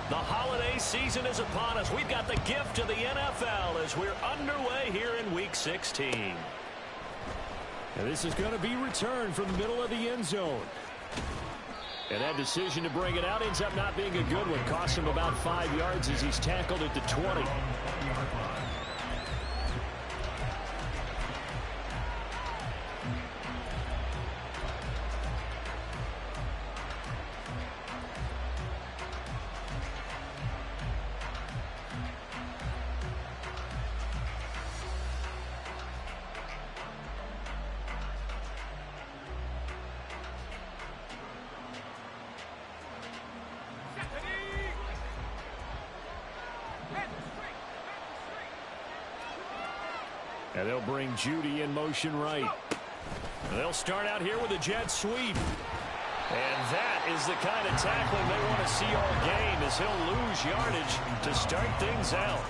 The holiday season is upon us. We've got the gift of the NFL as we're underway here in Week 16. And this is going to be returned from the middle of the end zone. And that decision to bring it out ends up not being a good one. Costs him about 5 yards as he's tackled at the 20. And they'll bring Judy in motion right. They'll start out here with a jet sweep. And that is the kind of tackling they want to see all game as he'll lose yardage to start things out.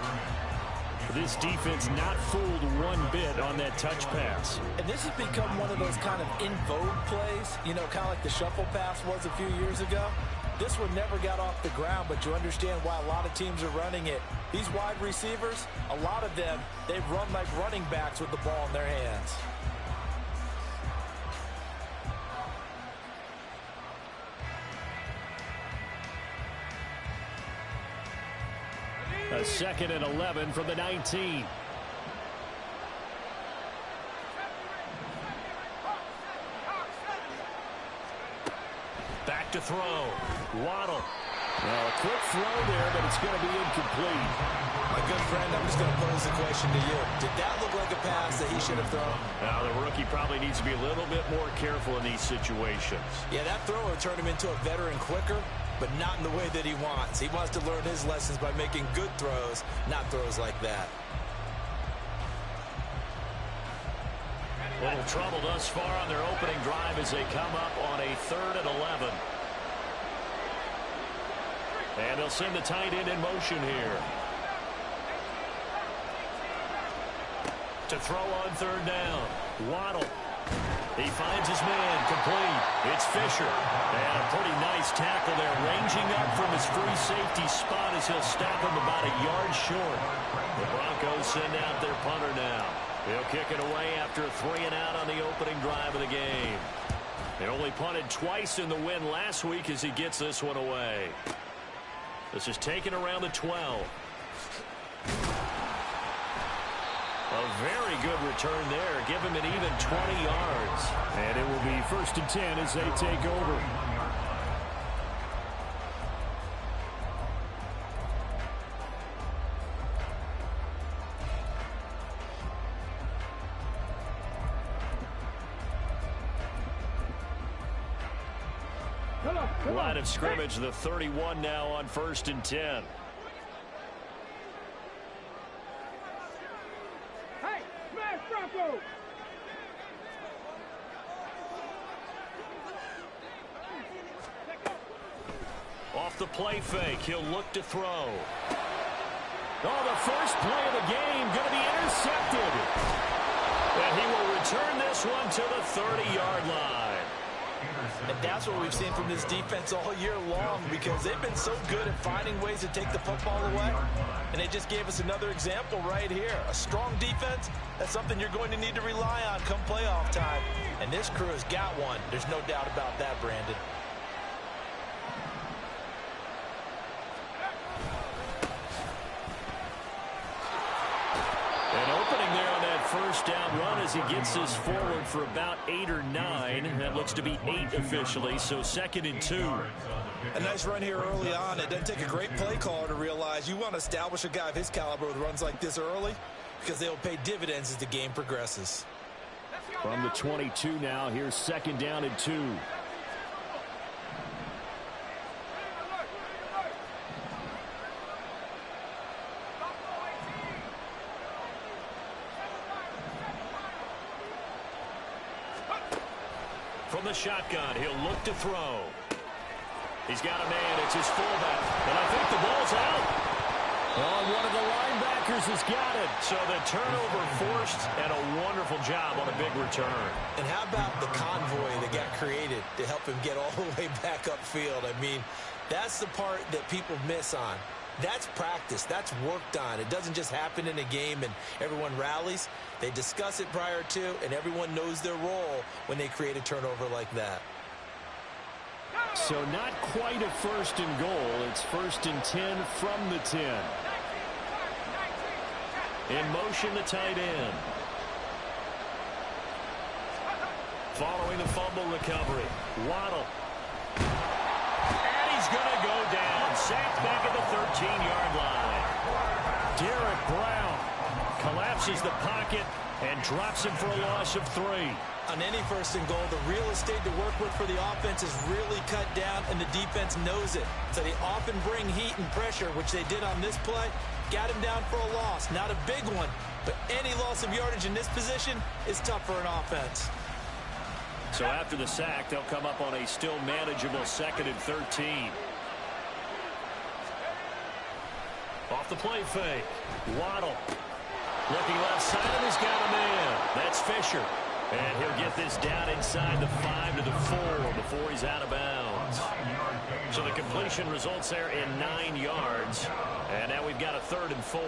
This defense not fooled one bit on that touch pass. And this has become one of those kind of in vogue plays, you know, kind of like the shuffle pass was a few years ago. This one never got off the ground, but you understand why a lot of teams are running it. These wide receivers, a lot of them, they run like running backs with the ball in their hands. A 2nd and 11 from the 19. Back to throw. Waddle. Well, a quick throw there, but it's going to be incomplete. My good friend, I'm just going to pose the question to you. Did that look like a pass that he should have thrown? Now, the rookie probably needs to be a little bit more careful in these situations. Yeah, that throw will turn him into a veteran quicker, but not in the way that he wants. He wants to learn his lessons by making good throws, not throws like that. A little trouble thus far on their opening drive as they come up on a 3rd and 11. And they'll send the tight end in motion here. To throw on 3rd down. Waddle. He finds his man, complete. It's Fisher. And a pretty nice tackle there, ranging up from his free safety spot as he'll stop him about a yard short. The Broncos send out their punter now. He'll kick it away after a 3 and out on the opening drive of the game. They only punted twice in the win last week as he gets this one away. This is taken around the 12. A very good return there. Give him an even 20 yards. And it will be 1st and 10 as they take over. Line of scrimmage, the 31 now on 1st and 10. Hey, smash Bronco! Off the play fake, he'll look to throw. Oh, the first play of the game going to be intercepted. And he will return this one to the 30-yard line. And that's what we've seen from this defense all year long, because they've been so good at finding ways to take the football away. And they just gave us another example right here. A strong defense, that's something you're going to need to rely on come playoff time. And this crew has got one. There's no doubt about that, Brandon. First down run as he gets this forward for about 8 or 9. That looks to be 8 officially, so 2nd and 2. A nice run here early on. It doesn't take a great play caller to realize you want to establish a guy of his caliber with runs like this early, because they'll pay dividends as the game progresses. From the 22 now, here's 2nd down and 2. From the shotgun, he'll look to throw. He's got a man. It's his fullback. And I think the ball's out. Oh, one of the linebackers has got it. So the turnover forced and a wonderful job on a big return. And how about the convoy that got created to help him get all the way back upfield? I mean, that's the part that people miss on. That's practice. That's worked on. It doesn't just happen in a game and everyone rallies. They discuss it prior to, and everyone knows their role when they create a turnover like that. So not quite a first and goal. It's 1st and 10 from the 10. In motion, the tight end. Following the fumble recovery, Waddle. And he's going to go down. Sacked back at the 13-yard line. Derek Brown Collapses the pocket and drops him for a loss of 3. On any 1st and goal, the real estate to work with for the offense is really cut down, and the defense knows it. So they often bring heat and pressure, which they did on this play. Got him down for a loss. Not a big one, but any loss of yardage in this position is tough for an offense. So after the sack, they'll come up on a still manageable 2nd and 13. Off the play fake. Waddle. Looking left side, and he's got a man. That's Fisher. And he'll get this down inside the 5 to the 4 before he's out of bounds. So the completion results there in 9 yards. And now we've got a 3rd and 4.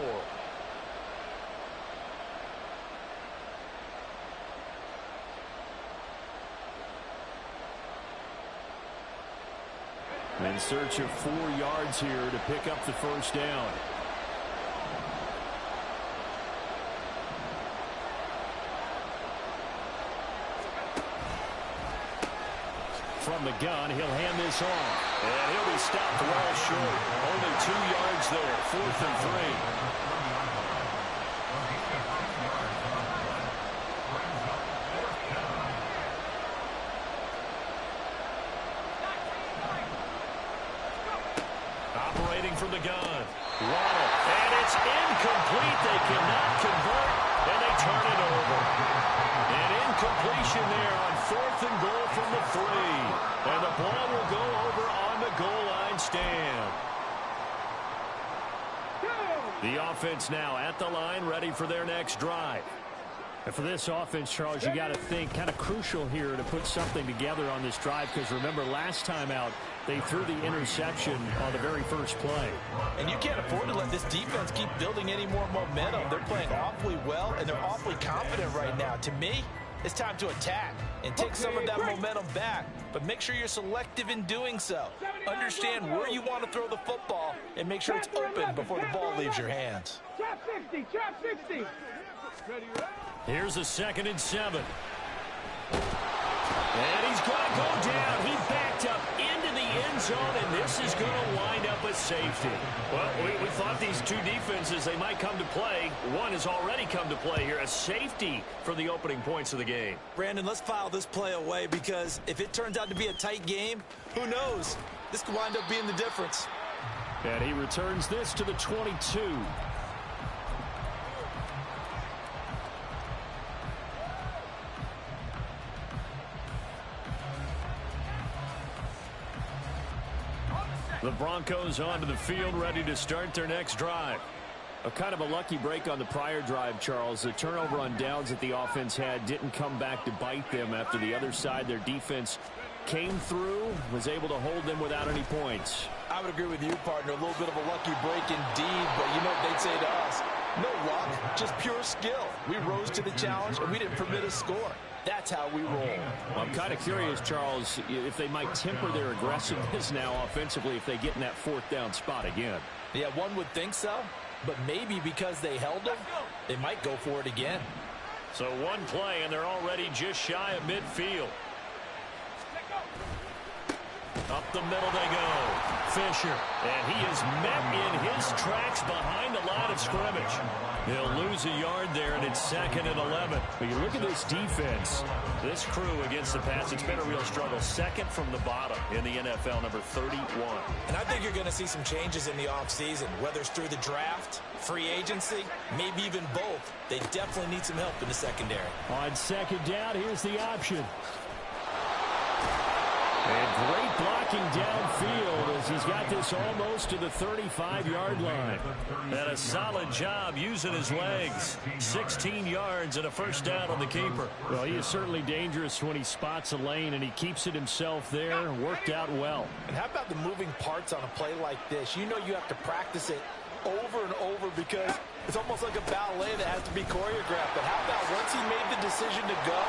In search of 4 yards here to pick up the 1st down. From the gun, he'll hand this off. And he'll be stopped well short. Only 2 yards there. 4th and 3. Operating from the gun. Waddle. And it's incomplete. They cannot convert, and they turn it over. An incompletion there on 4th and goal from the 3. And the ball will go over on the goal line stand. The offense now at the line, ready for their next drive. And for this offense, Charles, you got to think kind of crucial here to put something together on this drive, because remember last time out they threw the interception on the very first play. And you can't afford to let this defense keep building any more momentum. They're playing awfully well, and they're awfully confident right now. To me, it's time to attack and take some of that momentum back, but make sure you're selective in doing so. Understand where you want to throw the football and make sure it's open before the ball leaves your hands. Trap 60, trap 60. Here's a 2nd and 7. And he's going to go down. He backed up into the end zone, and this is going to wind up a safety. Well, we thought these two defenses, they might come to play. One has already come to play here. A safety for the opening points of the game. Brandon, let's file this play away, because if it turns out to be a tight game, who knows? This could wind up being the difference. And he returns this to the 22. The Broncos onto the field, ready to start their next drive. A kind of a lucky break on the prior drive, Charles. The turnover on downs that the offense had didn't come back to bite them after the other side. Their defense came through, was able to hold them without any points. I would agree with you, partner. A little bit of a lucky break indeed, but you know what they'd say to us? No luck, just pure skill. We rose to the challenge, and we didn't permit a score. That's how we roll. Well, I'm kind of curious, Charles, if they might temper their aggressiveness now offensively if they get in that 4th down spot again. Yeah, one would think so, but maybe because they held them, they might go for it again. So one play, and they're already just shy of midfield. Up the middle they go. Fisher. And he is met in his tracks behind the line of scrimmage. He'll lose a yard there, and it's 2nd and 11. But you look at this defense. This crew against the pass, it's been a real struggle. 2nd from the bottom in the NFL, number 31. And I think you're going to see some changes in the offseason, whether it's through the draft, free agency, maybe even both. They definitely need some help in the secondary. On 2nd down, here's the option. And great blocking downfield as he's got this almost to the 35-yard line. And a solid job using his legs. 16 yards and a first down on the keeper. Well, he is certainly dangerous when he spots a lane, and he keeps it himself there. Worked out well. And how about the moving parts on a play like this? You know you have to practice it over and over because it's almost like a ballet that has to be choreographed. But how about once he made the decision to go,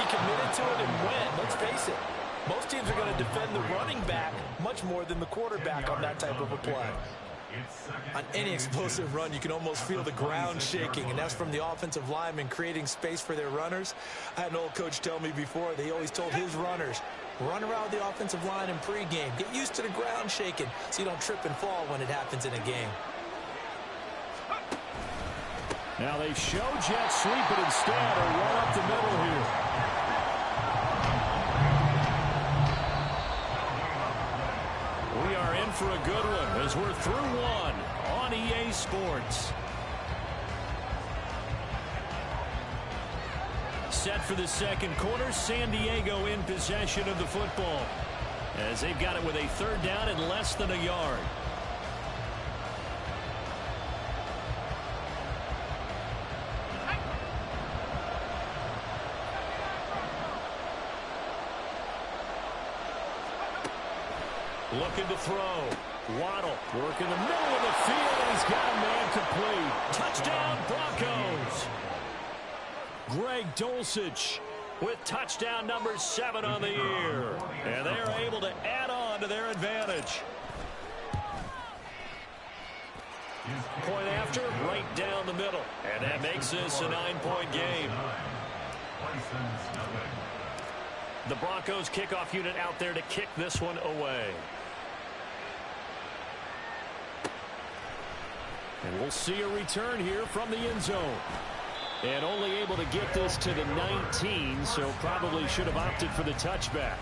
he committed to it and went. Let's face it, most teams are going to defend the running back much more than the quarterback on that type of a play. On any explosive run, you can almost feel the ground shaking, and that's from the offensive linemen creating space for their runners. I had an old coach tell me before, they always told his runners, run around the offensive line in pregame. Get used to the ground shaking so you don't trip and fall when it happens in a game. Now they show jet sweep, but instead a run up the middle here. We are in for a good one as we're through one on EA Sports. Set for the second quarter, San Diego in possession of the football as they've got it with a third down and less than a yard. Looking to throw. Waddle working the middle of the field, and he's got a man complete. Touchdown, Broncos. Greg Dulcich with touchdown number 7 on the year. And they're able to add on to their advantage. Point after, right down the middle. And that makes this a 9-point game. The Broncos kickoff unit out there to kick this one away. And we'll see a return here from the end zone. And only able to get this to the 19, so probably should have opted for the touchback.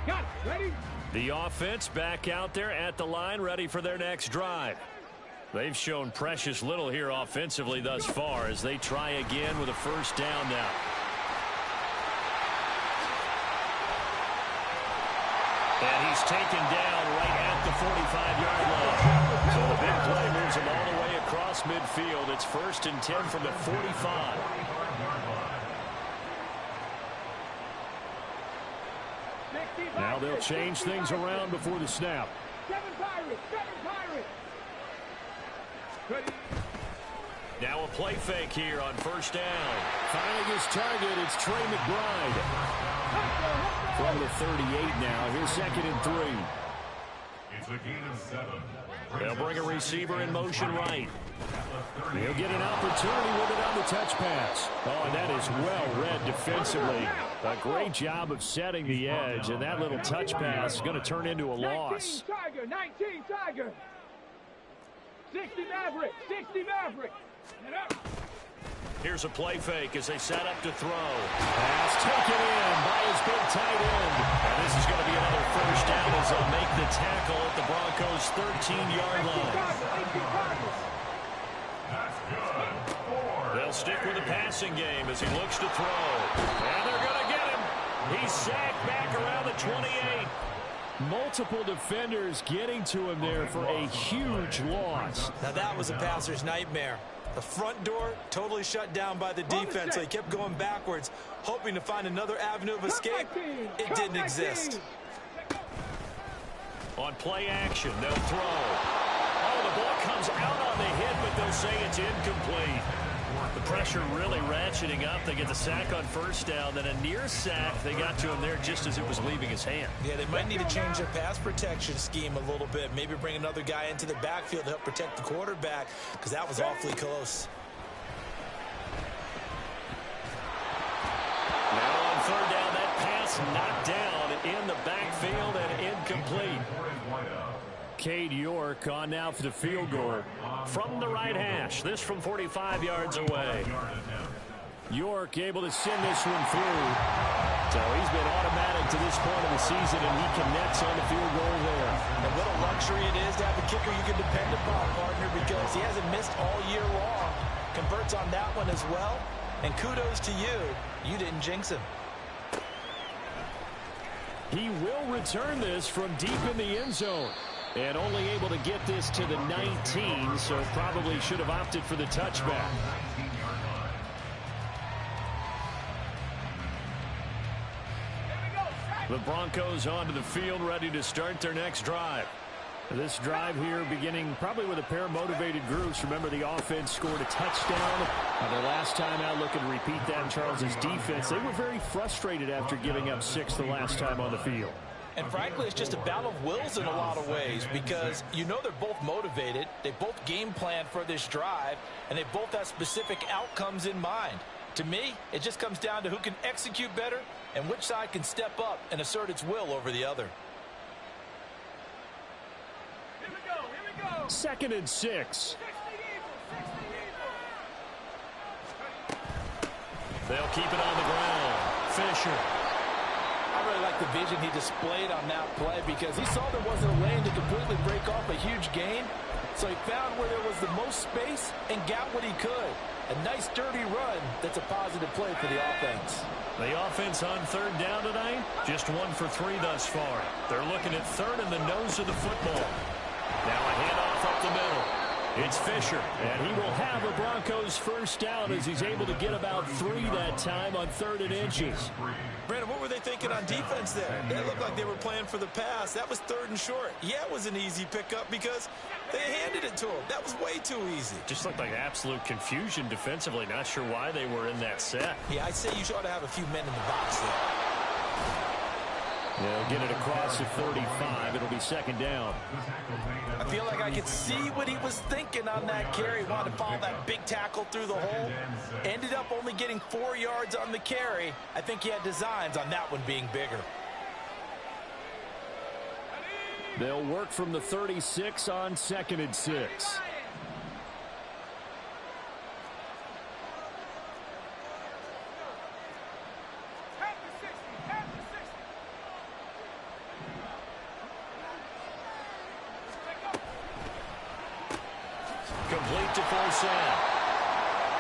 Got it. Ready? The offense back out there at the line, ready for their next drive. They've shown precious little here offensively thus far as they try again with a first down now. And he's taken down right at the 45-yard line. So the big play moves him all the way across midfield. It's 1st and 10 from the 45. Now they'll change things around before the snap. 7 Pirates. 7 Pirates. Ready? Now a play fake here on first down. Finding his target, it's Trey McBride. From the 38 now, here's 2nd and 3. It's a gain of 7. They'll bring a receiver in motion right. He'll get an opportunity with it on the touch pass. Oh, and that is well read defensively. A great job of setting the edge, and that little touch pass is going to turn into a loss. 19 Tiger. 19 Tiger. 60 Maverick. 60 Maverick. Here's a play fake as they set up to throw. Pass taken in by his big tight end. And this is going to be another first down as they'll make the tackle at the Broncos' 13-yard line. They'll stick with the passing game as he looks to throw. And they're going to get him. He's sacked back around the 28. Multiple defenders getting to him there for a huge loss. Now that was a passer's nightmare. The front door totally shut down by the defense. So he kept going backwards, hoping to find another avenue of escape. It didn't exist. On play action, they'll throw. Oh, the ball comes out on the hit, but they'll say it's incomplete. The pressure really ratcheting up. They get the sack on first down, then a near sack. They got to him there just as it was leaving his hand. Yeah, they might need to change their pass protection scheme a little bit. Maybe bring another guy into the backfield to help protect the quarterback, because that was awfully close. Now on third down, that pass knocked down in the backfield and incomplete. Cade York on now for the field goal. From the right hash, this from 45 yards away. York able to send this one through. So he's been automatic get to this point of the season, and he connects on the field goal there. And what a luxury it is to have a kicker you can depend upon, partner, because he hasn't missed all year long. Converts on that one as well. And kudos to you. You didn't jinx him. He will return this from deep in the end zone. And only able to get this to the 19, so probably should have opted for the touchback. The Broncos onto the field, ready to start their next drive. This drive here beginning probably with a pair of motivated groups. Remember, the offense scored a touchdown. Their last time out, looking to repeat that in Charles' defense. They were very frustrated after giving up 6 the last time on the field. And frankly, it's just a battle of wills in a lot of ways, because you know they're both motivated. They both game plan for this drive, and they both have specific outcomes in mind. To me, it just comes down to who can execute better and which side can step up and assert its will over the other. Here we go. 2nd and 6. They'll keep it on the ground. Fisher. I really like the vision he displayed on that play, because he saw there wasn't a lane to completely break off a huge gain. So he found where there was the most space and got what he could. A nice, dirty run that's a positive play for the offense. The offense on 3rd down tonight, just 1 for 3 thus far. They're looking at 3rd in the nose of the football. Now a handoff up the middle. It's Fisher, and he will have a Broncos first down as he's able to get about 3 that time on 3rd and inches. Brandon, what were they thinking on defense there? They looked like they were playing for the pass. That was 3rd and short. Yeah, it was an easy pickup because they handed it to him. That was way too easy. Just looked like absolute confusion defensively. Not sure why they were in that set. Yeah, I'd say you ought to have a few men in the box there. They'll get it across at 35. It'll be 2nd down. I feel like I could see what he was thinking on that carry. Wanted to follow that big tackle through the hole. Ended up only getting 4 yards on the carry. I think he had designs on that one being bigger. They'll work from the 36 on 2nd and 6. Complete to Forsett.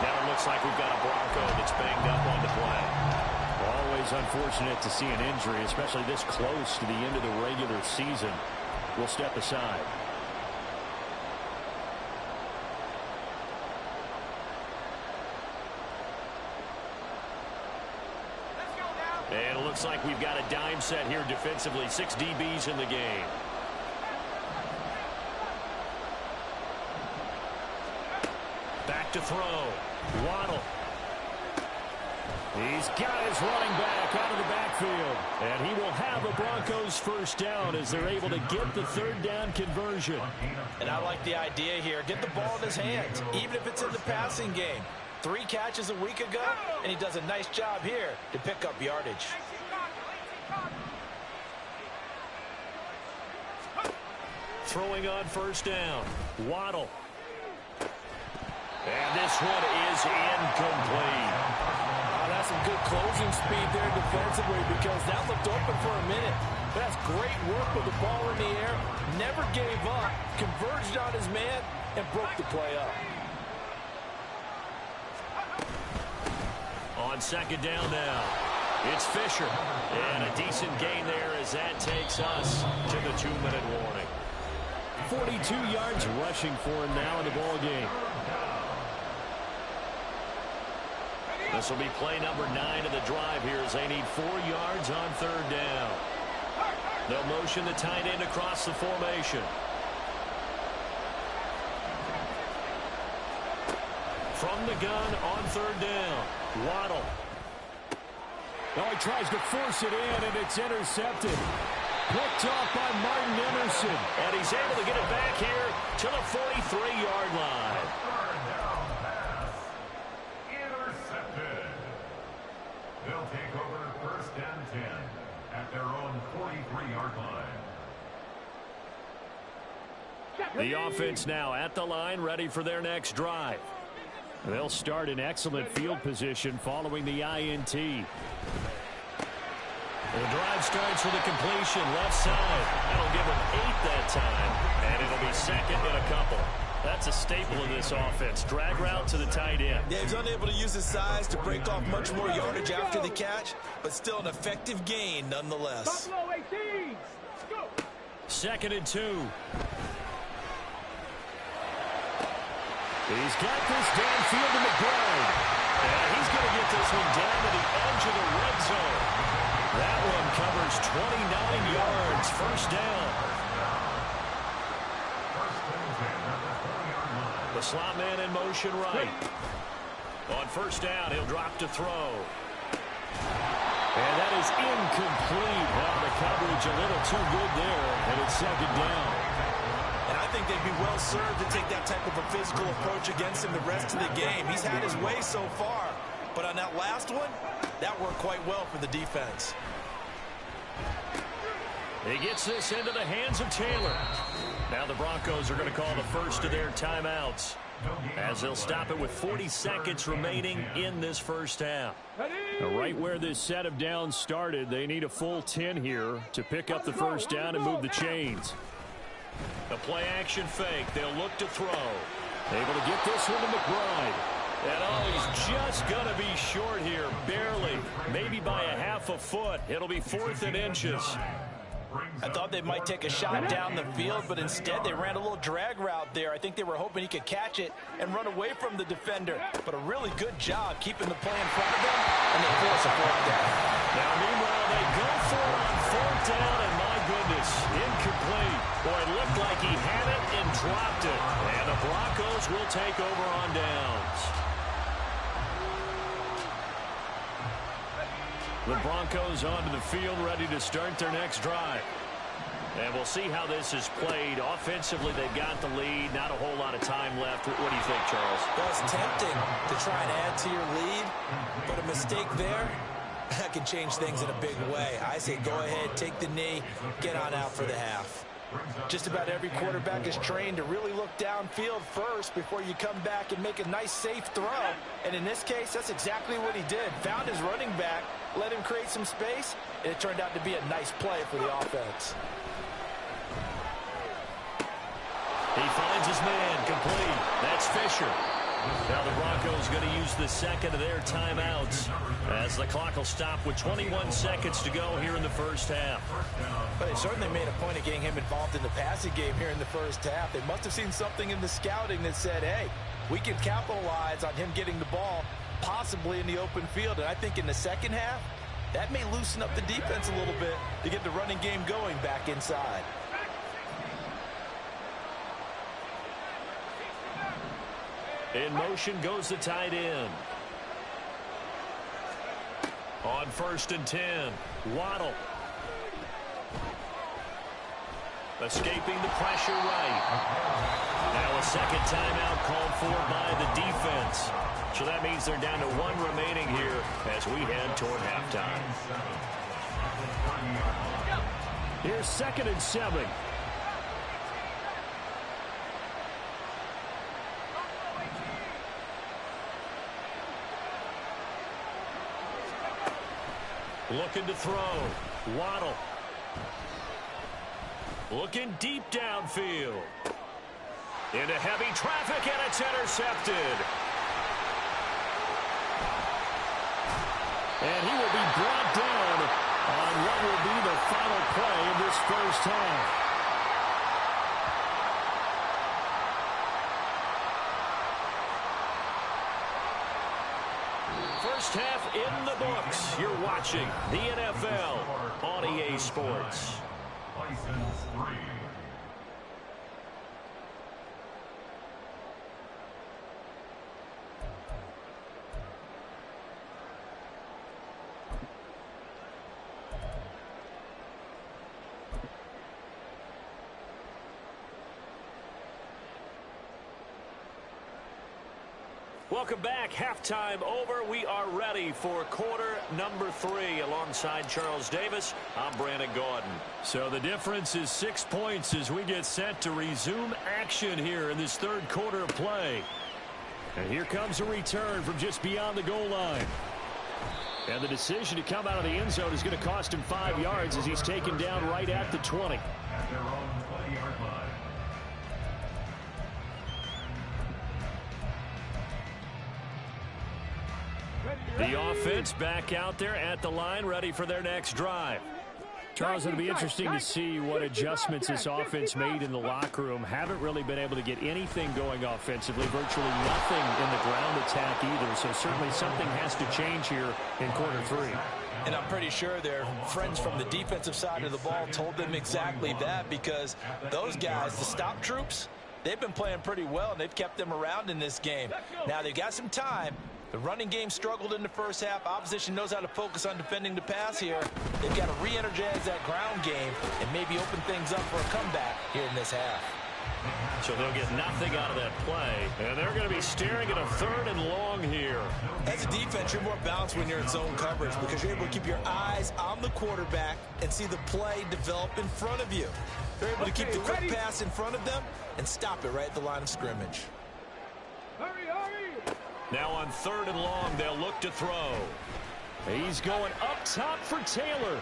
Now it looks like we've got a Bronco that's banged up on the play. Always unfortunate to see an injury, especially this close to the end of the regular season. We'll step aside. And it looks like we've got a dime set here defensively. 6 DBs in the game. Back to throw. Waddle. He's got his running back out of the backfield. And he will have a Broncos first down as they're able to get the 3rd down conversion. And I like the idea here. Get the ball in his hands, even if it's in the passing game. 3 catches a week ago, and he does a nice job here to pick up yardage. Throwing on 1st down. Waddle. And this one is incomplete. Oh, that's some good closing speed there defensively, because that looked open for a minute. But that's great work with the ball in the air. Never gave up, converged on his man, and broke the play up. On 2nd down now, it's Fisher. And a decent gain there as that takes us to the 2-minute warning. 42 yards rushing for him now in the ball game. This will be play number 9 of the drive here as they need 4 yards on 3rd down. They'll motion the tight end across the formation. From the gun on 3rd down. Waddle. Oh, he tries to force it in, and it's intercepted. Picked off by Martin Emerson. And he's able to get it back here to the 43-yard line. Intercepted. They'll take over 1st and 10 at their own 43-yard line. The offense now at the line, ready for their next drive. They'll start in excellent field position following the INT. The drive starts with a completion left side. That'll give him 8 that time, and it'll be second in a couple. That's a staple of this offense. Drag route to the tight end. Yeah, he's unable to use his size to break off much more yardage after the catch, but still an effective gain nonetheless. Buffalo 18. Go. 2nd and 2. He's got this downfield to McBride. And he's going to get this one down to the edge of the red zone. That one covers 29 yards. First down. The slot man in motion right. On first down, he'll drop to throw. And that is incomplete. Well, the coverage a little too good there, and it's 2nd down. And I think they'd be well served to take that type of a physical approach against him the rest of the game. He's had his way so far, but on that last one, that worked quite well for the defense. He gets this into the hands of Taylor. Now the Broncos are going to call the first of their timeouts, as they'll stop it with 40 seconds remaining in this first half. Now, right where this set of downs started, they need a full 10 here to pick up the first down and move the chains. The play-action fake. They'll look to throw. Able to get this one to McBride. And he's just going to be short here, barely. Maybe by a half a foot. It'll be 4th and inches. I thought they might take a shot down the field, but instead they ran a little drag route there. I think they were hoping he could catch it and run away from the defender. But a really good job keeping the play in front of them, and they force a 4th down. Now, meanwhile, they go for it on 4th down, and my goodness, incomplete. Boy, it looked like he had it and dropped it. And the Broncos will take over on downs. The Broncos onto the field, ready to start their next drive. And we'll see how this is played. Offensively, they've got the lead. Not a whole lot of time left. What do you think, Charles? Well, it's tempting to try and add to your lead, but a mistake there, that can change things in a big way. I say go ahead, take the knee, get on out for the half. Just about every quarterback is trained to really look downfield first before you come back and make a nice, safe throw. And in this case, that's exactly what he did. Found his running back, let him create some space, and it turned out to be a nice play for the offense. He finds his man, complete. That's Fisher. Now the Broncos going to use the second of their timeouts as the clock will stop with 21 seconds to go here in the first half. But they certainly made a point of getting him involved in the passing game here in the first half. They must have seen something in the scouting that said, hey, we can capitalize on him getting the ball possibly in the open field. And I think in the second half, that may loosen up the defense a little bit to get the running game going back inside. In motion goes the tight end. On 1st and 10, Waddle. Escaping the pressure right. Now a second timeout called for by the defense. So that means they're down to 1 remaining here as we head toward halftime. Here's 2nd and 7. Looking to throw. Waddle. Looking deep downfield. Into heavy traffic, and it's intercepted. And he will be brought down on what will be the final play of this first half. First half in the books. You're watching the NFL on EA Sports. License 3. Welcome back. Halftime over. We are ready for quarter number 3. Alongside Charles Davis, I'm Brandon Gaudin. So the difference is 6 points as we get set to resume action here in this third quarter of play. And here comes a return from just beyond the goal line. And the decision to come out of the end zone is going to cost him 5 yards as he's taken down right at the 20. At their own 20-yard line. The offense back out there at the line, ready for their next drive. Charles, it'll be interesting to see what adjustments this offense made in the locker room. Haven't really been able to get anything going offensively, virtually nothing in the ground attack either. So certainly something has to change here in quarter 3. And I'm pretty sure their friends from the defensive side of the ball told them exactly that, because those guys, the stop troops, they've been playing pretty well, and they've kept them around in this game. Now they've got some time. The running game struggled in the first half. Opposition knows how to focus on defending the pass here. They've got to re-energize that ground game and maybe open things up for a comeback here in this half. So they'll get nothing out of that play. And they're going to be staring at a 3rd and long here. As a defense, you're more balanced when you're in zone coverage because you're able to keep your eyes on the quarterback and see the play develop in front of you. They're able to keep the quick pass in front of them and stop it right at the line of scrimmage. Hurry, hurry! Now on 3rd and long, they'll look to throw. He's going up top for Taylor.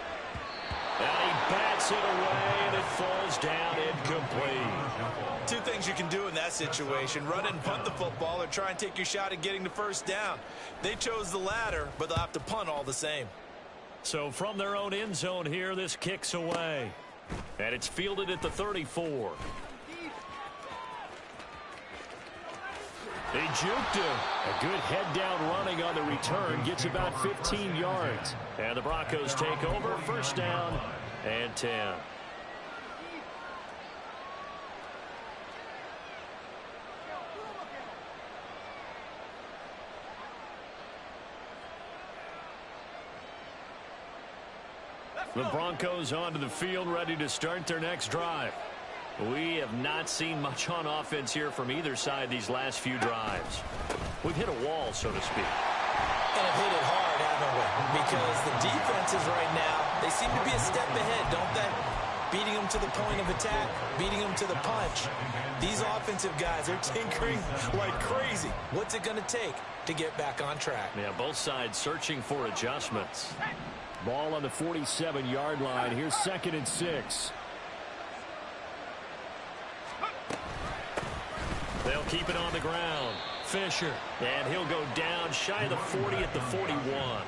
And he bats it away, and it falls down incomplete. 2 things you can do in that situation: run and punt the football, or try and take your shot at getting the first down. They chose the latter, but they'll have to punt all the same. So from their own end zone here, this kicks away. And it's fielded at the 34. They juked him. A good head-down running on the return. Gets about 15 yards. And the Broncos take over. 1st down and 10. The Broncos onto the field, ready to start their next drive. We have not seen much on offense here from either side these last few drives. We've hit a wall, so to speak. And have hit it hard, haven't we? Because the defenses right now, they seem to be a step ahead, don't they? Beating them to the point of attack, beating them to the punch. These offensive guys are tinkering like crazy. What's it going to take to get back on track? Yeah, both sides searching for adjustments. Ball on the 47-yard line. Here's 2nd and 6. They'll keep it on the ground. Fisher. And he'll go down shy of the 40 at the 41.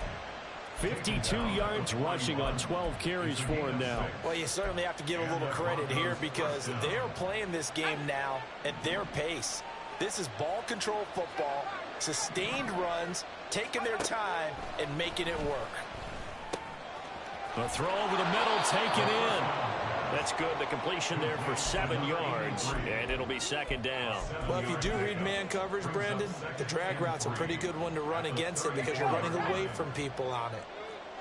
52 yards rushing on 12 carries for him now. Well, you certainly have to give a little credit here because they're playing this game now at their pace. This is ball control football, sustained runs, taking their time, and making it work. A throw over the middle, taken in. That's good. The completion there for 7 yards, and it'll be 2nd down. Well, if you do read man coverage, Brandon, the drag route's a pretty good one to run against it because you're running away from people on it.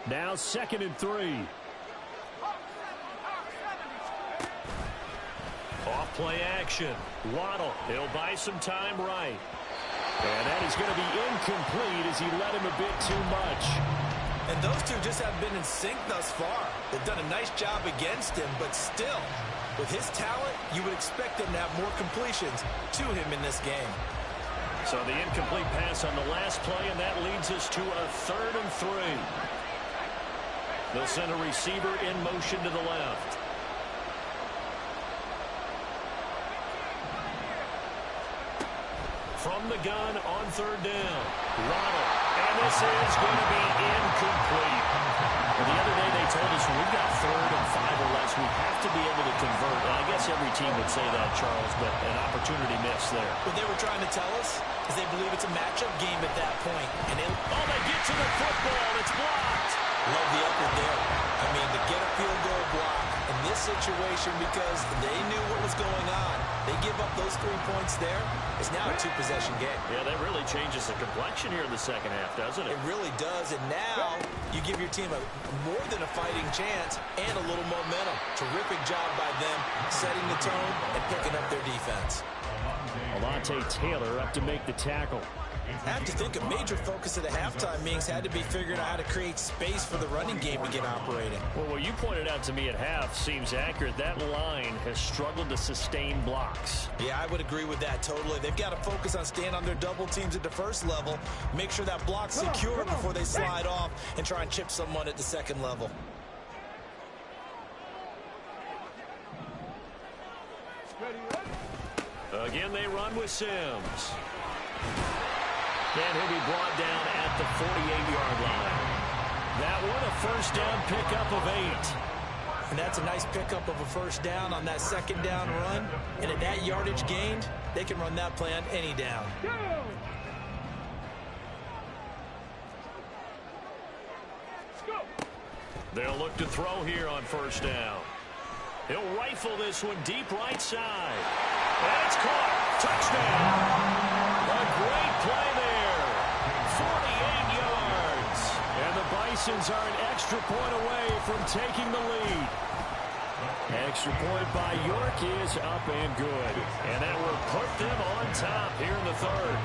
Now 2nd and 3. Off play action. Waddle. He'll buy some time right. And that is going to be incomplete as he led him a bit too much. And those two just haven't been in sync thus far. They've done a nice job against him, but still, with his talent, you would expect them to have more completions to him in this game. So the incomplete pass on the last play, and that leads us to a 3rd and 3. They'll send a receiver in motion to the left. From the gun on 3rd down. Waddle. And this is going to be incomplete. And the other day they told us when we've got 3rd and 5 or less, we have to be able to convert. And I guess every team would say that, Charles, but an opportunity missed there. What they were trying to tell us is they believe it's a matchup game at that point. And they get to the football. It's blocked. Love the effort there. I mean, to get a field goal block in this situation because they knew what was going on. They give up those 3 points there. It's now a 2-possession game. Yeah, that really changes the complexion here in the second half, doesn't it? It really does. And now you give your team more than a fighting chance and a little momentum. Terrific job by them setting the tone and picking up their defense. Alontae Taylor up to make the tackle. I have to think a major focus of the halftime meetings had to be figuring out how to create space for the running game to get operating. Well, what you pointed out to me at half seems accurate. That line has struggled to sustain blocks. Yeah, I would agree with that totally. They've got to focus on staying on their double teams at the first level, make sure that block's secure before they slide off and try and chip someone at the second level. Again, they run with Sims. And he'll be brought down at the 48-yard line. That one, a first down pickup of 8. And that's a nice pickup of a first down on that second down run. And at that yardage gained, they can run that play on any down. They'll look to throw here on first down. He'll rifle this one deep right side. And it's caught. Touchdown. A great play there. 48 yards. And the Bisons are an extra point away from taking the lead. Extra point by York is up and good. And that will put them on top here in the third.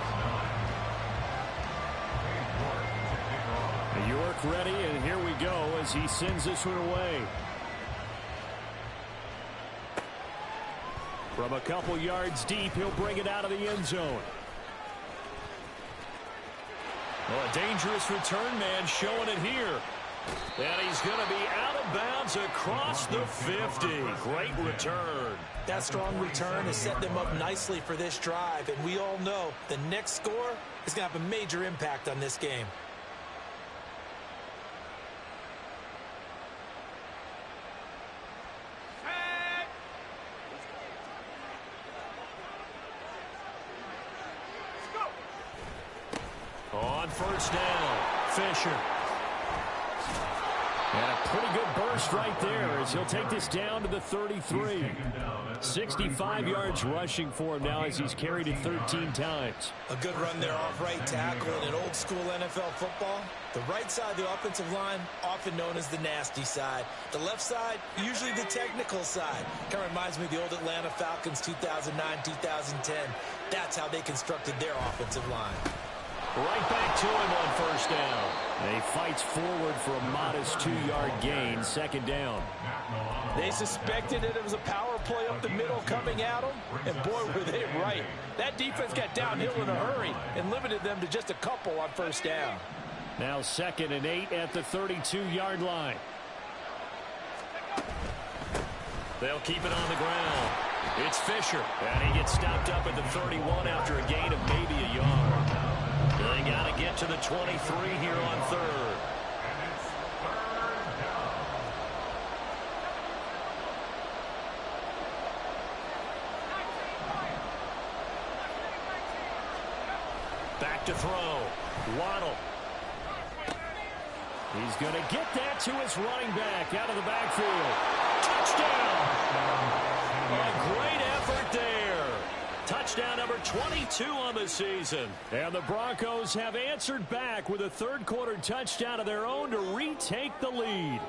York ready, and here we go as he sends this one away. From a couple yards deep, he'll bring it out of the end zone. Well, a dangerous return man showing it here. And he's going to be out of bounds across the 50. Great return. That strong return has set them up nicely for this drive. And we all know the next score is going to have a major impact on this game. On first down, Fisher. And a pretty good burst right there as he'll take this down to the 33. 65 yards rushing for him now as he's carried it 13 times. A good run there off right tackle in an old school NFL football. The right side of the offensive line, often known as the nasty side. The left side, usually the technical side. Kind of reminds me of the old Atlanta Falcons 2009-2010. That's how they constructed their offensive line. Right back to him on first down. And he fights forward for a modest 2-yard gain, second down. They suspected that it was a power play up the middle coming at them, and boy, were they right. That defense got downhill in a hurry and limited them to just a couple on first down. Now 2nd and 8 at the 32-yard line. They'll keep it on the ground. It's Fisher, and he gets stopped up at the 31 after a gain of maybe a yard. They got to get to the 23 here on third. Back to throw. Waddle. He's going to get that to his running back out of the backfield. Touchdown! A great effort there. Touchdown number 22 on the season. And the Broncos have answered back with a third-quarter touchdown of their own to retake the lead.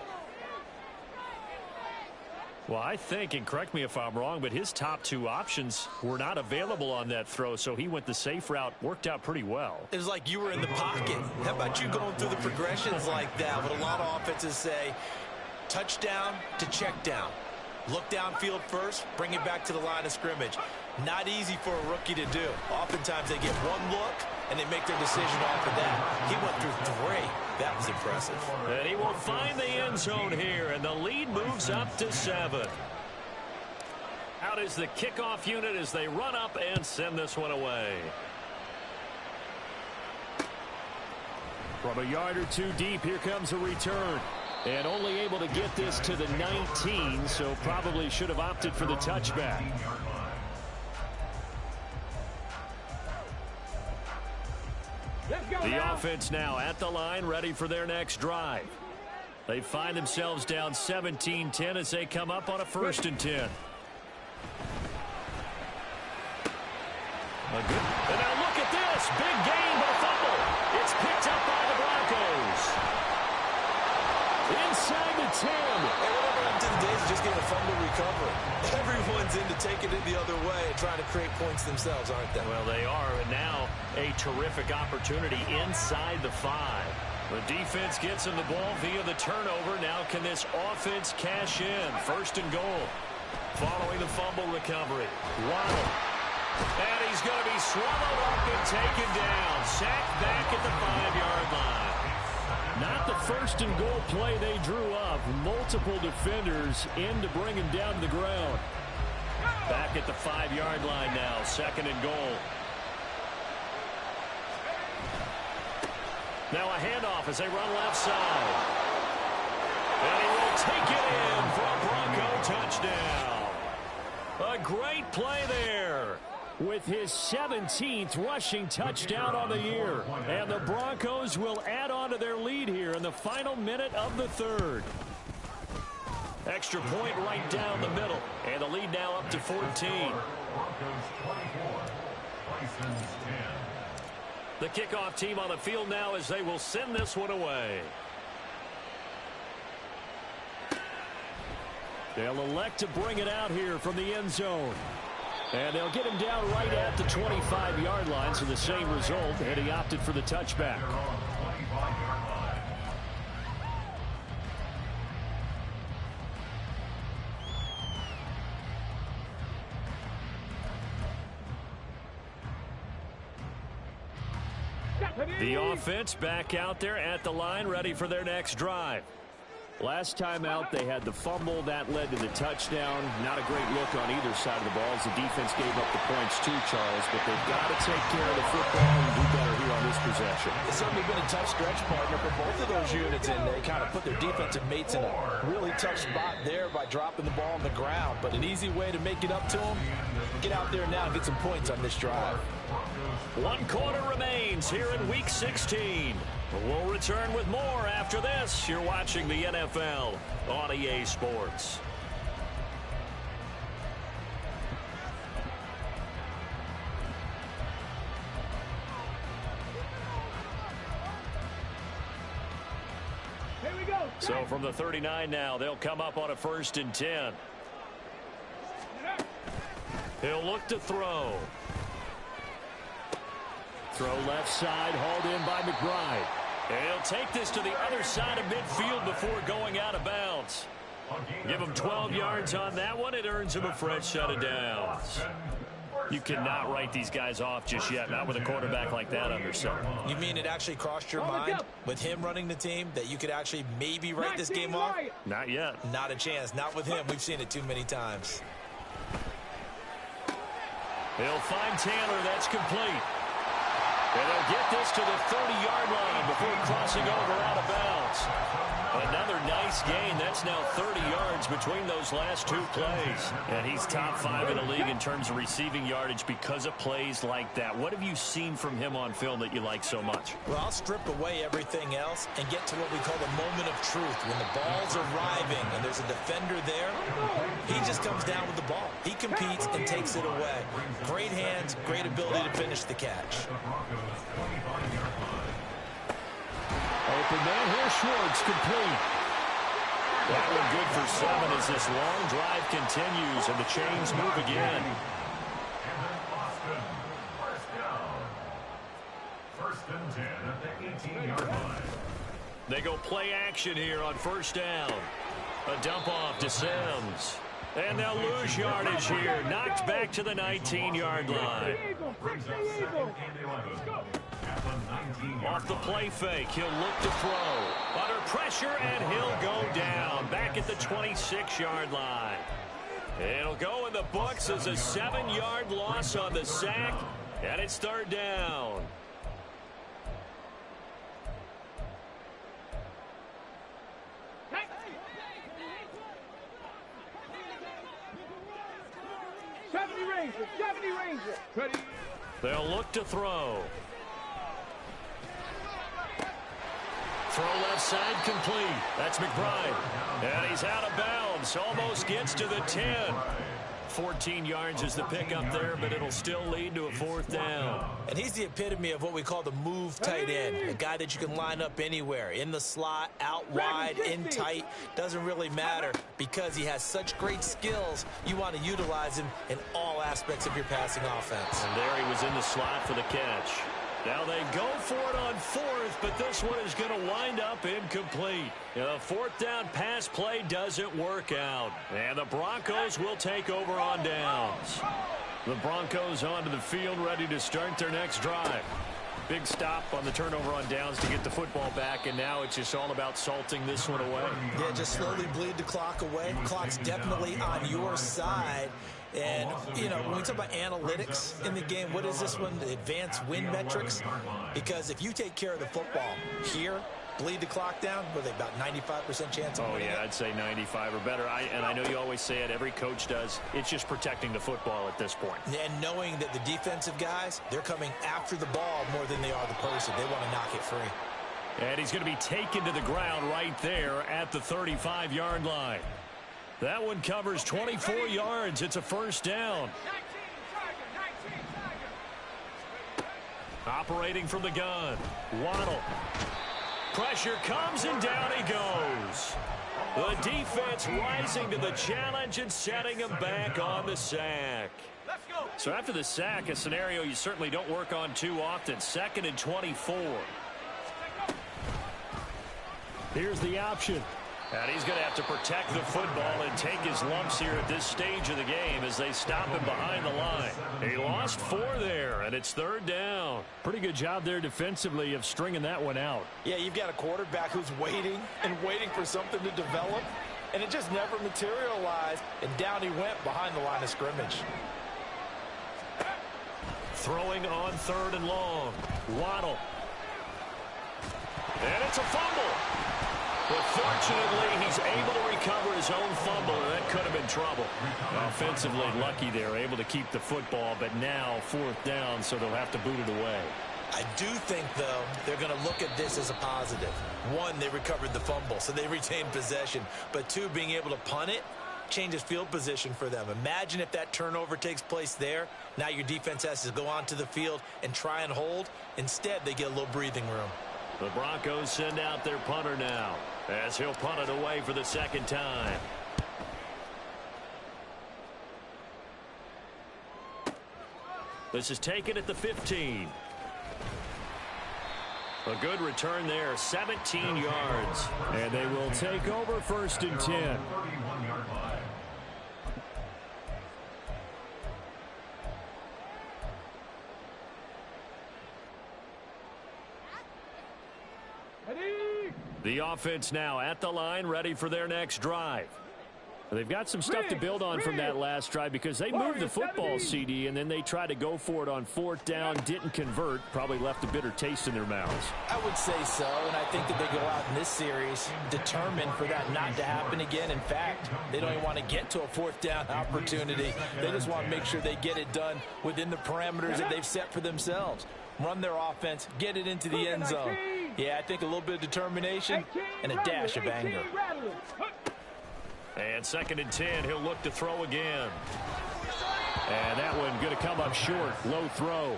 Well, I think, and correct me if I'm wrong, but his top 2 options were not available on that throw, so he went the safe route. Worked out pretty well. It was like you were in the pocket. How about you going through the progressions like that? What a lot of offenses say, touchdown to check down. Look downfield first, bring it back to the line of scrimmage. Not easy for a rookie to do. Oftentimes they get one look and they make their decision off of that. He went through 3. That was impressive. And he will find the end zone here, and the lead moves up to 7. Out is the kickoff unit as they run up and send this one away. From a yard or 2 deep, here comes a return. And only able to get this to the 19, so probably should have opted for the touchback. The offense now at the line, ready for their next drive. They find themselves down 17-10 as they come up on a 1st and 10. And now look at this. Big gain but a fumble. It's picked up by the Broncos. Inside the 10. Hey, whatever happened to the days of just get a fumble recovery. Everyone's into taking it the other way and trying to create points themselves, aren't they? Well, they are, and now a terrific opportunity inside the 5. The defense gets him the ball via the turnover. Now can this offense cash in? 1st and goal. Following the fumble recovery. Waddle. And he's going to be swallowed up and taken down. Sacked back at the 5-yard line. Not the 1st and goal play they drew up. Multiple defenders in to bring him down to the ground. Back at the 5-yard line now. 2nd and goal. Now a handoff as they run left side. And he will take it in for a Bronco touchdown. A great play there. With his 17th rushing touchdown on the year. And the Broncos will add on to their lead here in the final minute of the 3rd. Extra point right down the middle. And the lead now up to 14. Broncos 24, Bisons 10. The kickoff team on the field now as they will send this one away. They'll elect to bring it out here from the end zone. And they'll get him down right at the 25-yard line, so the same result, and he opted for the touchback. The offense back out there at the line, ready for their next drive. Last time out, they had the fumble. That led to the touchdown. Not a great look on either side of the ball as the defense gave up the points too, Charles. But they've got to take care of the football and do better here on this possession. It's certainly been a tough stretch, partner, for both of those units, and they kind of put their defensive mates in a really tough spot there by dropping the ball on the ground. But an easy way to make it up to them, get out there now and get some points on this drive. 1 quarter remains here in Week 16. We'll return with more after this. You're watching the NFL on EA Sports. Here we go. So from the 39 now, they'll come up on a 1st and 10. He'll look to throw. Throw left side, hauled in by McBride. He'll take this to the other side of midfield before going out of bounds. Give him 12 yards on that one. It earns him a fresh set of downs. You cannot write these guys off just yet, not with a quarterback like that under center. You mean it actually crossed your mind with him running the team that you could actually maybe write this game off? Not yet. Not a chance. Not with him. We've seen it too many times. He'll find Taylor. That's complete. And they'll get this to the 30-yard line before crossing over out of bounds. Another nice gain. That's now 30 yards between those last 2 plays. And he's top 5 in the league in terms of receiving yardage because of plays like that. What have you seen from him on film that you like so much? Well, I'll strip away everything else and get to what we call the moment of truth. When the ball's arriving and there's a defender there, he just comes down with the ball. He competes and takes it away. Great hands, great ability to finish the catch. Open man here, Schwartz, complete. That one good for 7 as this long drive continues and the chains move again. And then Boston, first down. 1st and 10 at the 18-yard line. They go play action here on 1st down. A dump off to Sims. And they'll lose yardage here. Knocked back to the 19-yard line. Brings up 2nd and 11 at the 19-yard Off the line. play fake, he'll look to throw. Under pressure, and he'll go down. Back at the 26-yard line. It'll go in the books as a 7-yard loss on the sack. And it's 3rd down. Ready. They'll look to throw. Throw left side complete. That's McBride. And he's out of bounds. Almost gets to the 10. 14 yards is the pickup there, but it'll still lead to a 4th down. And he's the epitome of what we call the move tight end, a guy that you can line up anywhere, in the slot, out wide, in tight, doesn't really matter because he has such great skills. You want to utilize him in all aspects of your passing offense. And there he was in the slot for the catch. Now they go for it on 4th, but this one is going to wind up incomplete. The 4th down pass play doesn't work out. And the Broncos will take over on downs. The Broncos onto the field, ready to start their next drive. Big stop on the turnover on downs to get the football back, and now it's just all about salting this one away. Yeah, just slowly bleed the clock away. The clock's definitely on your side. And, you know, when we talk about analytics in the game, what is this one? The advanced win metrics? Because if you take care of the football here, bleed the clock down, what are they, about 95% chance of winning? Oh, yeah, I'd say 95 or better. And I know you always say it, every coach does. It's just protecting the football at this point. And knowing that the defensive guys, they're coming after the ball more than they are the person. They want to knock it free. And he's going to be taken to the ground right there at the 35-yard line. That one covers 24 yards. It's a 1st down. Operating from the gun. Waddle. Pressure comes and down he goes. The defense rising to the challenge and setting him back on the sack. So after the sack, a scenario you certainly don't work on too often. 2nd and 24. Here's the option. And he's going to have to protect the football and take his lumps here at this stage of the game as they stop him behind the line. He lost 4 there, and it's 3rd down. Pretty good job there defensively of stringing that one out. Yeah, you've got a quarterback who's waiting and waiting for something to develop, and it just never materialized, and down he went behind the line of scrimmage. Throwing on 3rd and long. Waddle. And it's a fumble. But fortunately, he's able to recover his own fumble, and that could have been trouble. Offensively lucky there, able to keep the football, but now 4th down, so they'll have to boot it away. I do think, though, they're going to look at this as a positive. 1, they recovered the fumble, so they retained possession. But 2, being able to punt it changes field position for them. Imagine if that turnover takes place there. Now your defense has to go onto the field and try and hold. Instead, they get a little breathing room. The Broncos send out their punter now, as he'll punt it away for the 2nd time. This is taken at the 15. A good return there, 17 yards. And they will take over 1st and 10. 31-yard line. The offense now at the line, ready for their next drive. They've got some stuff to build on from that last drive because they moved the football, CD, and then they tried to go for it on 4th down, didn't convert, probably left a bitter taste in their mouths. I would say so, and I think that they go out in this series determined for that not to happen again. In fact, they don't even want to get to a 4th down opportunity. They just want to make sure they get it done within the parameters that they've set for themselves. Run their offense, get it into the end zone. Yeah, I think a little bit of determination and a dash of anger. And 2nd and 10, he'll look to throw again. And that one going to come up short, low throw.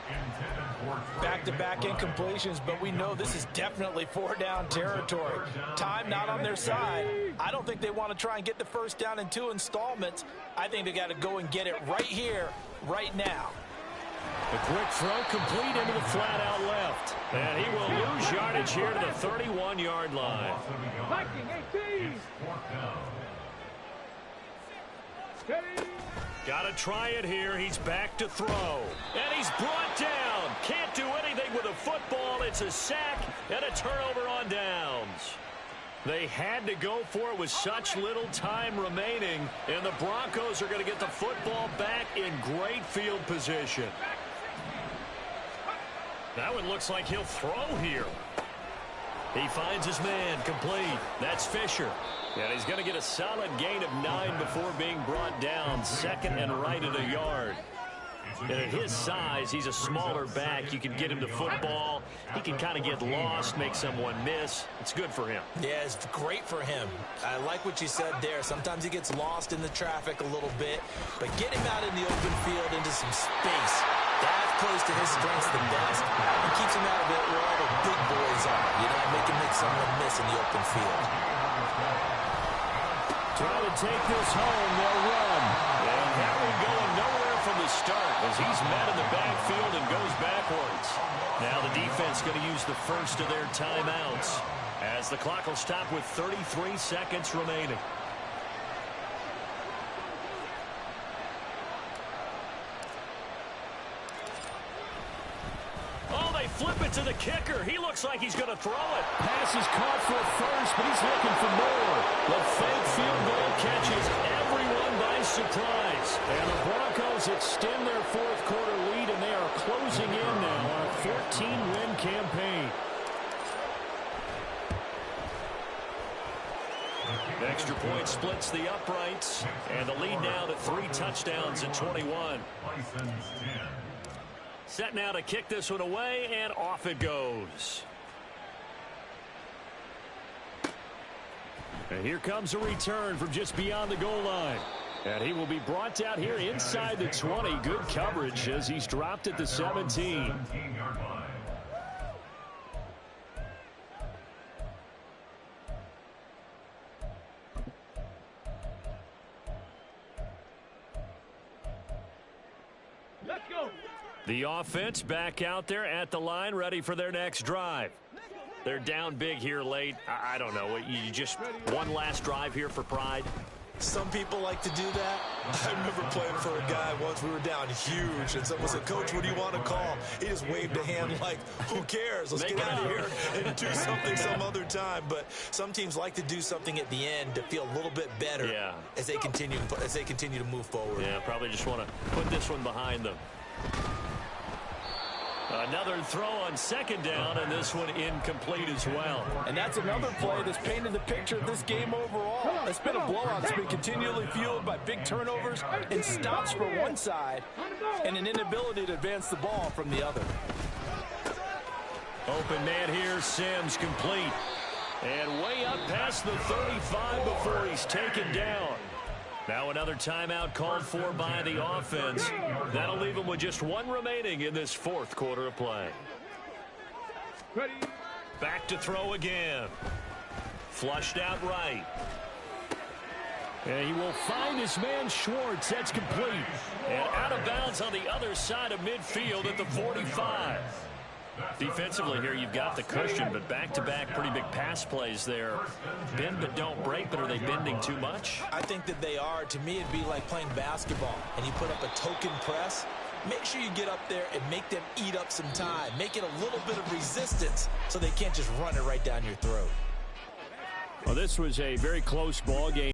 Back-to-back incompletions, but we know this is definitely 4-down territory. Time not on their side. I don't think they want to try and get the 1st down in 2 installments. I think they got to go and get it right here, right now. A quick throw complete into the flat out left. And he will lose yardage here to the 31-yard line. Viking 18. Got to try it here. He's back to throw. And he's brought down. Can't do anything with a football. It's a sack and a turnover on downs. They had to go for it with such little time remaining. And the Broncos are going to get the football back in great field position. That one looks like he'll throw here. He finds his man complete. That's Fisher. And he's going to get a solid gain of 9 before being brought down. 2nd and right at a yard. And at his size, he's a smaller back. You can get him the football. He can kind of get lost, make someone miss. It's good for him. Yeah, it's great for him. I like what you said there. Sometimes he gets lost in the traffic a little bit, but get him out in the open field into some space. That plays to his strengths the best and keeps him out of it where all the big boys are. You know, make someone miss in the open field. Trying to take this home, they'll run. And Harry going nowhere from the start as he's met in the backfield and goes backwards. Now the defense going to use the first of their timeouts as the clock will stop with 33 seconds remaining. Flip it to the kicker. He looks like he's going to throw it. Pass is caught for first, but he's looking for more. The fake field goal catches everyone by surprise. And the Broncos extend their fourth quarter lead, and they are closing in now on a 14-win campaign. The extra point splits the uprights, and the lead now to 3 touchdowns at 21. Set now to kick this one away, and off it goes. And here comes a return from just beyond the goal line. And he will be brought down here inside the 20. Good coverage as he's dropped at the 17. Let's go. The offense back out there at the line, ready for their next drive. They're down big here late. I don't know. You just one last drive here for pride? Some people like to do that. I remember playing for a guy once. We were down huge, and someone said, "Coach, what do you want to call?" He just waved a hand like, "Who cares? Let's get out of here and do something some other time." But some teams like to do something at the end to feel a little bit better as they continue to move forward. Yeah, probably just want to put this one behind them. Another throw on second down, and this one incomplete as well. And that's another play that's painted the picture of this game overall. It's been a blowout. It's been continually fueled by big turnovers and stops from one side and an inability to advance the ball from the other. Open man here, Sims complete. And way up past the 35 before he's taken down. Now another timeout called for by the offense. That'll leave them with just one remaining in this fourth quarter of play. Ready. Back to throw again. Flushed out right. And he will find his man Schwartz. That's complete. And out of bounds on the other side of midfield at the 45. Defensively here, you've got the cushion, but back-to-back pretty big pass plays there. Bend but don't break, but are they bending too much? I think that they are. To me, it'd be like playing basketball, and you put up a token press. Make sure you get up there and make them eat up some time. Make it a little bit of resistance so they can't just run it right down your throat. Well, this was a very close ball game.